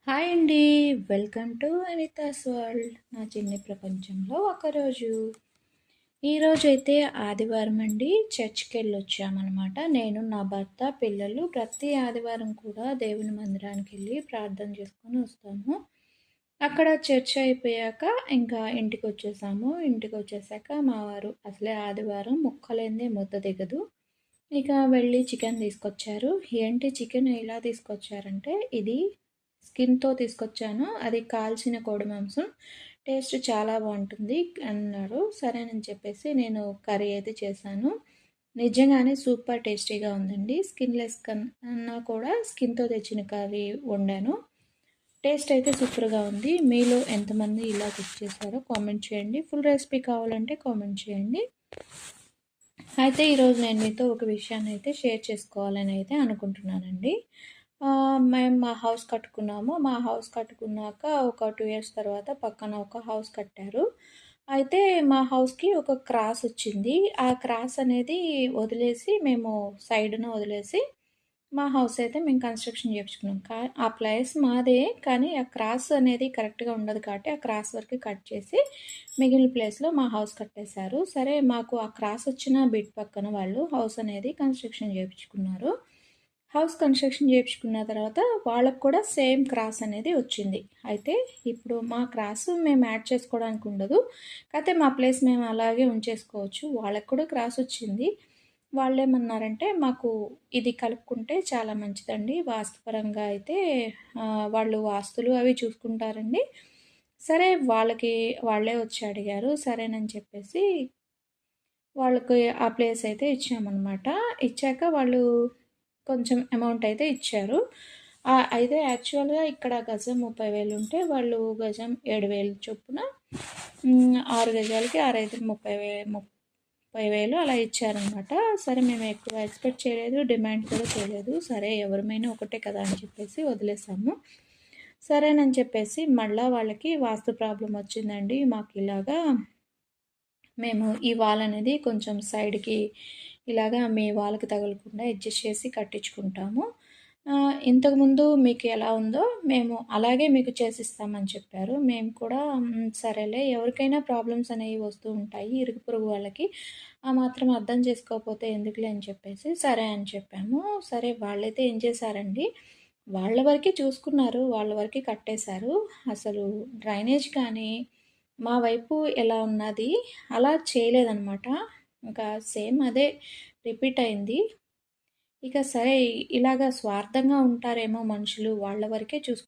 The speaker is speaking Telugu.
హాయ్ అండి. Welcome to Anita's world. నా చిన్ని ప్రపంచంలో ఒకరోజు. ఈరోజైతే ఆదివారం అండి. చర్చ్‌కెళ్ళొచ్చామనమాట. నేను, నా భర్త, పిల్లలు ప్రతి ఆదివారం కూడా దేవుని మందిరానికి వెళ్ళి ప్రార్థన చేసుకొని వస్తాము. అక్కడ చర్చ్ అయిపోయాక ఇంకా ఇంటికొచ్చేసాము. ఇంటికొచ్చేసాక మా వారు అసలే ఆదివారం ముక్కలేనిదే ముద్ద దిగదు. ఇక వెళ్ళి చికెన్ తీసుకొచ్చారు. ఏంటి చికెన్ ఇలా తీసుకొచ్చారంటే, ఇది స్కిన్‌తో తీసుకొచ్చాను. అది కాల్చిన కోడి మాంసం. టేస్ట్ చాలా బావుంటుంది అన్నారు. సరేనని చెప్పేసి నేను కర్రీ అయితే చేశాను. నిజంగానే సూపర్ టేస్టీగా ఉందండి. స్కిన్‌లెస్ కన్నా కూడా స్కిన్‌తో తెచ్చిన కర్రీ వండాను. టేస్ట్ అయితే సూపర్‌గా ఉంది. మీలో ఎంతమంది ఇలా కుక్ చేశారో కామెంట్ చేయండి. ఫుల్ రెసిపీ కావాలంటే కామెంట్ చేయండి. అయితే ఈరోజు నేను మీతో ఒక విషయాన్ని అయితే షేర్ చేసుకోవాలని అయితే అనుకుంటున్నానండి. మేము మా హౌస్ కట్టుకున్నాము. మా హౌస్ కట్టుకున్నాక ఒక 2 ఇయర్స్ తర్వాత పక్కన ఒక హౌస్ కట్టారు. అయితే మా హౌస్‌కి ఒక క్రాస్ వచ్చింది. ఆ క్రాస్ అనేది వదిలేసి మేము సైడ్‌న వదిలేసి మా హౌస్ అయితే మేము కన్‌స్ట్రక్షన్ చేపించుకున్నాం. ఆ ప్లేస్ మాదే. కానీ ఆ క్రాస్ అనేది కరెక్ట్‌గా ఉండదు కాబట్టి ఆ క్రాస్ వరకు కట్ చేసి మిగిలిన ప్లేస్‌లో మా హౌస్ కట్టేశారు. సరే మాకు ఆ క్రాస్ వచ్చిన బిట్ పక్కన వాళ్ళు హౌస్ అనేది కన్‌స్ట్రక్షన్ చేపించుకున్నారు. హౌస్ కన్‌స్ట్రక్షన్ చేపించుకున్న తర్వాత వాళ్ళకి కూడా సేమ్ క్రాస్ అనేది వచ్చింది. అయితే ఇప్పుడు మా క్రాస్ మేము యాడ్ చేసుకోవడానికి ఉండదు. కాకపోతే మా ప్లేస్ మేము అలాగే ఉంచేసుకోవచ్చు. వాళ్ళకి కూడా క్రాస్ వచ్చింది. వాళ్ళేమన్నారంటే, "మాకు ఇది కలుపుకుంటే చాలా మంచిదండి. వాస్తుపరంగా అయితే వాళ్ళు వాస్తులు అవి చూసుకుంటారండి." సరే వాళ్ళే వచ్చి అడిగారు. సరేనని చెప్పేసి వాళ్ళకి ఆ ప్లేస్ అయితే ఇచ్చామనమాట. ఇచ్చాక వాళ్ళు కొంచెం అమౌంట్ అయితే ఇచ్చారు. అయితే యాక్చువల్‌గా ఇక్కడ గజం 30,000 ఉంటే వాళ్ళు గజం 7,000 చొప్పున 6 గజాలకి 6, 5 30,000 అలా ఇచ్చారనమాట. సరే మేము ఎక్కువ ఎక్స్‌పెక్ట్ చేయలేదు. డిమాండ్ కూడా చేయలేదు. సరే ఎవరిమైనా ఒకటే కదా అని చెప్పేసి వదిలేసాము. సరేనని చెప్పేసి మళ్ళా వాళ్ళకి వాస్తు ప్రాబ్లమ్ వచ్చిందండి. మాకిలాగా మేము ఈ వాల్ అనేది కొంచెం సైడ్‌కి ఇలాగా మీ వాల్‌కి తగలకుండా అడ్జస్ట్ చేసి కట్టించుకుంటాము. ఇంతకుముందు మీకు ఎలా ఉందో మేము అలాగే మీకు చేసిస్తామని చెప్పారు. మేము కూడా సరేలే ఎవరికైనా ప్రాబ్లమ్స్ అనేవి వస్తూ ఉంటాయి. ఇరుగు పొరుగు వాళ్ళకి. ఆ మాత్రం అర్థం చేసుకోకపోతే ఎందుకులే అని చెప్పేసి సరే అని చెప్పాము. సరే వాళ్ళైతే ఏం చేశారండి, వాళ్ళ వరకే చూసుకున్నారు. వాళ్ళ వరకే కట్టేశారు. అసలు డ్రైనేజ్ కానీ మా వైపు ఎలా ఉన్నది అలా చేయలేదనమాట. ఇంకా సేమ్ అదే రిపీట్ అయింది. ఇక సరే ఇలాగ స్వార్థంగా ఉంటారేమో మనుషులు. వాళ్ళ వరకే